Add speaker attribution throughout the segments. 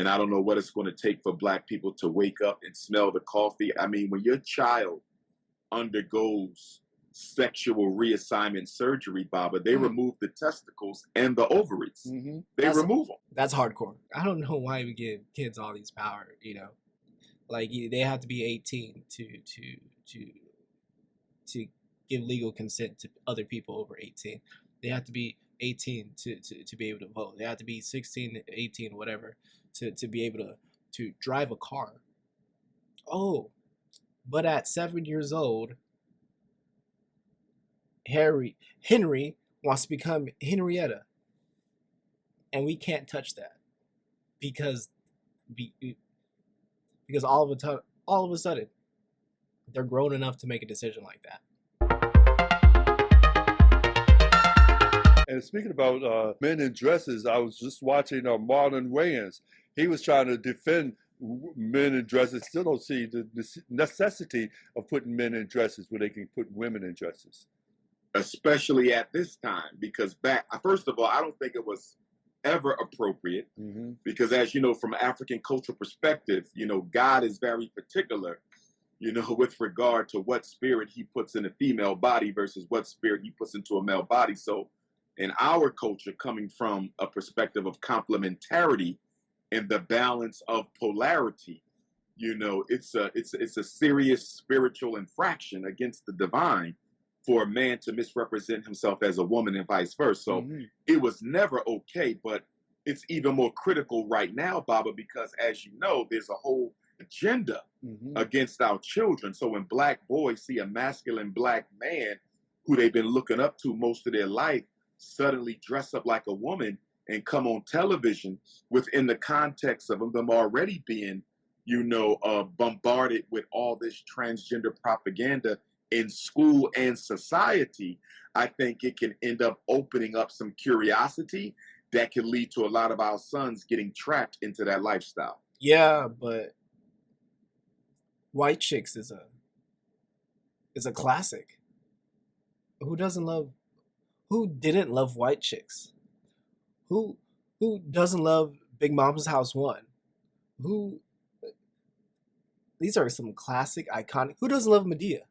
Speaker 1: And I don't know what it's going to take for Black people to wake up and smell the coffee. I mean, when your child undergoes sexual reassignment surgery, Baba, they remove the testicles and the ovaries. They remove them.
Speaker 2: That's hardcore. I don't know why we give kids all these power, you know. Like they have to be 18 to give legal consent to other people over 18. They have to be 18 to be able to vote. They have to be 16, 18, whatever, to be able to drive a car. Oh, but at 7 years old, Henry wants to become Henrietta, and we can't touch that because all of a sudden they're grown enough to make a decision like that.
Speaker 3: And speaking about men in dresses, I was just watching Marlon Wayans. He was trying to defend men in dresses. Still don't see the necessity of putting men in dresses where they can put women in dresses.
Speaker 1: Especially at this time, because first of all, I don't think it was ever appropriate, because as you know, from an African cultural perspective, you know, God is very particular, you know, with regard to what spirit he puts in a female body versus what spirit he puts into a male body. So in our culture, coming from a perspective of complementarity and the balance of polarity, you know, it's a serious spiritual infraction against the divine for a man to misrepresent himself as a woman and vice versa. So it was never okay, but it's even more critical right now, Baba, because as you know, there's a whole agenda against our children. So when Black boys see a masculine Black man who they've been looking up to most of their life suddenly dress up like a woman and come on television within the context of them already being, you know, bombarded with all this transgender propaganda in school and society, I think it can end up opening up some curiosity that can lead to a lot of our sons getting trapped into that lifestyle.
Speaker 2: Yeah, but White Chicks is a classic. Who didn't love White Chicks? Who doesn't love Big Mama's House 1? These are some classic, iconic. Who doesn't love Medea?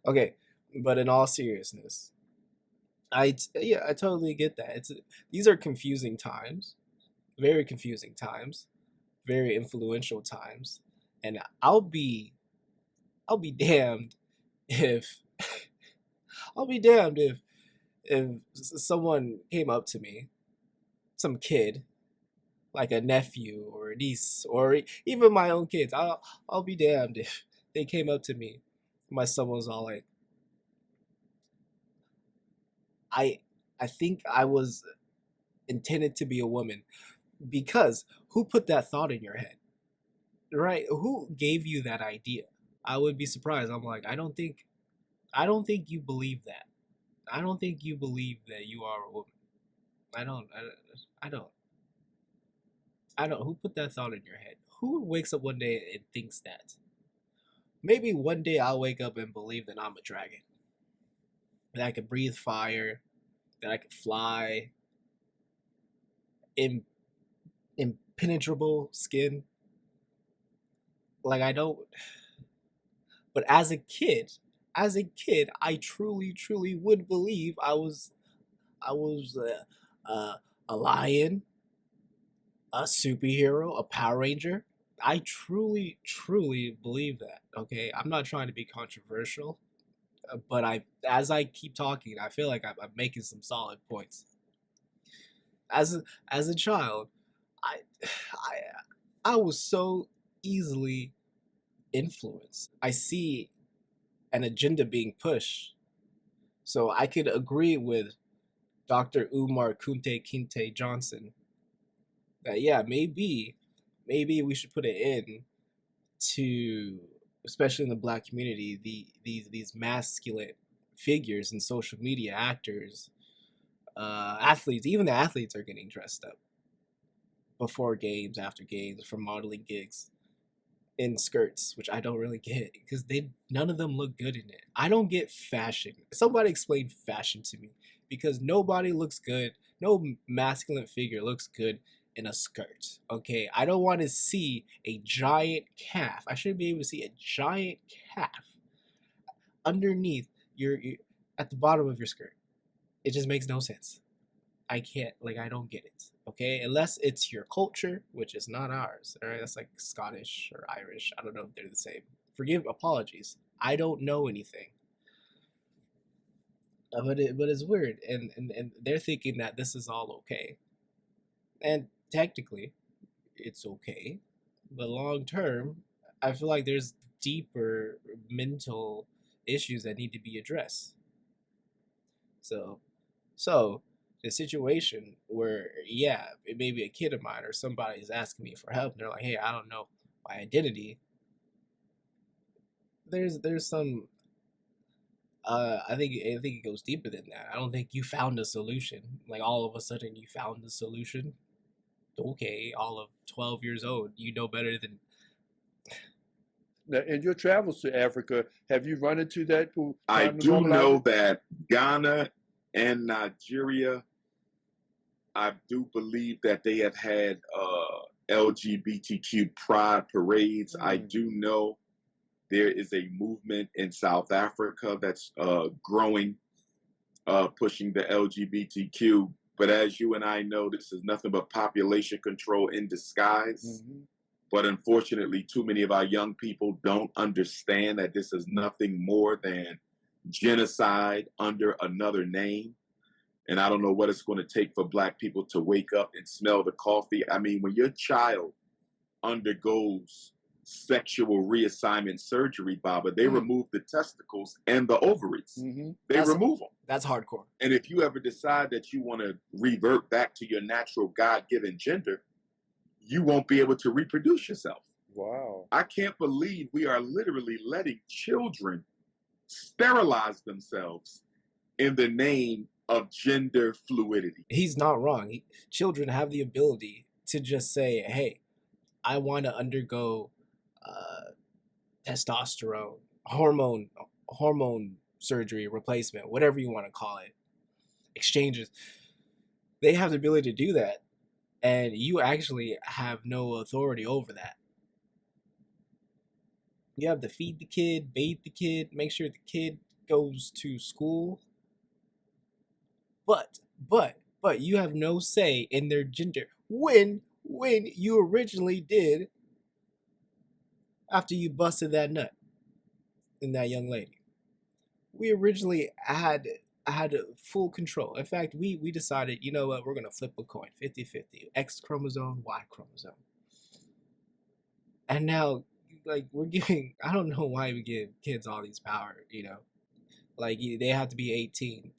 Speaker 2: Okay, but in all seriousness, I totally get that. These are confusing times, very confusing times, very influential times, and I'll be damned if if someone came up to me, some kid, like a nephew or a niece or even my own kids. I'll be damned if they came up to me. My son was all like, I think I was intended to be a woman, because who put that thought in your head, right? Who gave you that idea? I would be surprised. I'm like, I don't think you believe that. I don't think you believe that you are a woman. I don't. Who put that thought in your head? Who wakes up one day and thinks that? Maybe one day I'll wake up and believe that I'm a dragon. That I can breathe fire. That I can fly. Impenetrable skin. Like I don't. But as a kid, I truly would believe I was a lion, a superhero, a Power Ranger. I truly believe that. Okay, I'm not trying to be controversial, but as I keep talking, I feel like I'm making some solid points. As a child, I was so easily influenced. I see an agenda being pushed, so I could agree with Dr. Umar Kinte Johnson that yeah, maybe we should put an end to, especially in the Black community, these masculine figures in social media, actors, athletes. Even the athletes are getting dressed up before games, after games, for modeling gigs in skirts, which I don't really get, because none of them look good in it. I don't get fashion. Somebody explain fashion to me, because nobody looks good. No masculine figure looks good in a skirt. Okay, I don't want to see a giant calf. I shouldn't be able to see a giant calf underneath your at the bottom of your skirt. It just makes no sense. I can't, like, I don't get it. Okay, unless it's your culture, which is not ours. All right, that's like Scottish or Irish. I don't know if they're the same. Apologies. I don't know anything. But it's weird, and they're thinking that this is all okay, and technically, it's okay, but long term, I feel like there's deeper mental issues that need to be addressed. So the situation where, yeah, it may be a kid of mine or somebody is asking me for help, and they're like, hey, I don't know my identity. There's some I think it goes deeper than that. I don't think you found a solution. Like, all of a sudden you found the solution. Okay, all of 12 years old, you know better than.
Speaker 3: Now, in your travels to Africa, have you run into that?
Speaker 1: I do know that Ghana and Nigeria, I do believe that they have had LGBTQ pride parades. I do know there is a movement in South Africa that's growing, pushing the LGBTQ. But as you and I know, this is nothing but population control in disguise. But unfortunately, too many of our young people don't understand that this is nothing more than genocide under another name. And I don't know what it's going to take for Black people to wake up and smell the coffee. I mean, when your child undergoes sexual reassignment surgery, Baba, they remove the testicles and the ovaries. They remove them.
Speaker 2: That's hardcore.
Speaker 1: And if you ever decide that you want to revert back to your natural God-given gender, you won't be able to reproduce yourself.
Speaker 3: Wow.
Speaker 1: I can't believe we are literally letting children sterilize themselves in the name of gender fluidity.
Speaker 2: He's not wrong. Children have the ability to just say, hey, I want to undergo testosterone, hormone surgery, replacement, whatever you want to call it, exchanges. They have the ability to do that, and you actually have no authority over that. You have to feed the kid, bathe the kid, make sure the kid goes to school. But you have no say in their gender when you originally did, after you busted that nut in that young lady. We originally had full control. In fact, we decided, you know what, we're going to flip a coin, 50-50, X chromosome, Y chromosome. And now, like, we're giving, I don't know why we give kids all these power, you know. Like, they have to be 18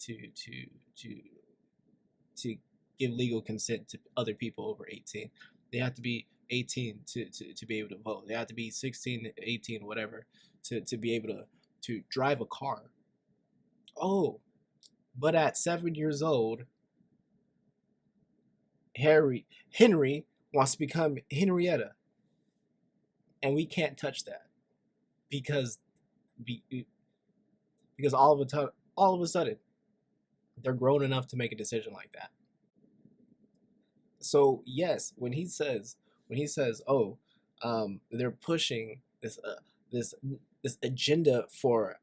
Speaker 2: to give legal consent to other people over 18. They have to be 18 to be able to vote. They have to be 16, 18, whatever, to be able to drive a car. Oh, but at 7 years old, Henry wants to become Henrietta. And we can't touch that because all of a sudden, they're grown enough to make a decision like that. So yes, when he says, oh, they're pushing this agenda for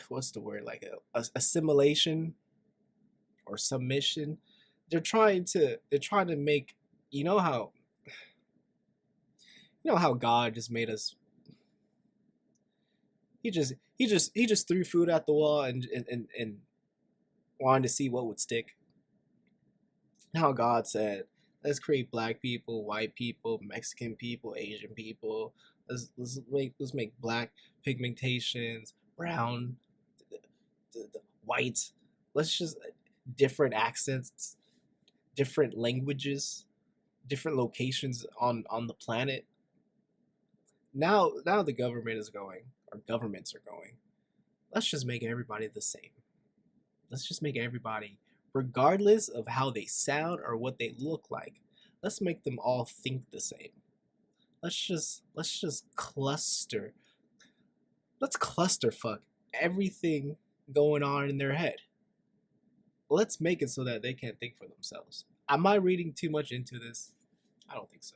Speaker 2: what's the word, like a assimilation or submission. They're trying to make, you know how God just made us. He just threw food at the wall and wanted to see what would stick. How God said, let's create Black people, white people, Mexican people, Asian people. Let's make Black pigmentations, brown, the white. Let's just different accents, different languages, different locations on the planet. Now the government is going, or governments are going, let's just make everybody the same. Let's just make everybody, regardless of how they sound or what they look like, let's make them all think the same. Let's just cluster. Let's clusterfuck everything going on in their head. Let's make it so that they can't think for themselves. Am I reading too much into this? I don't think so.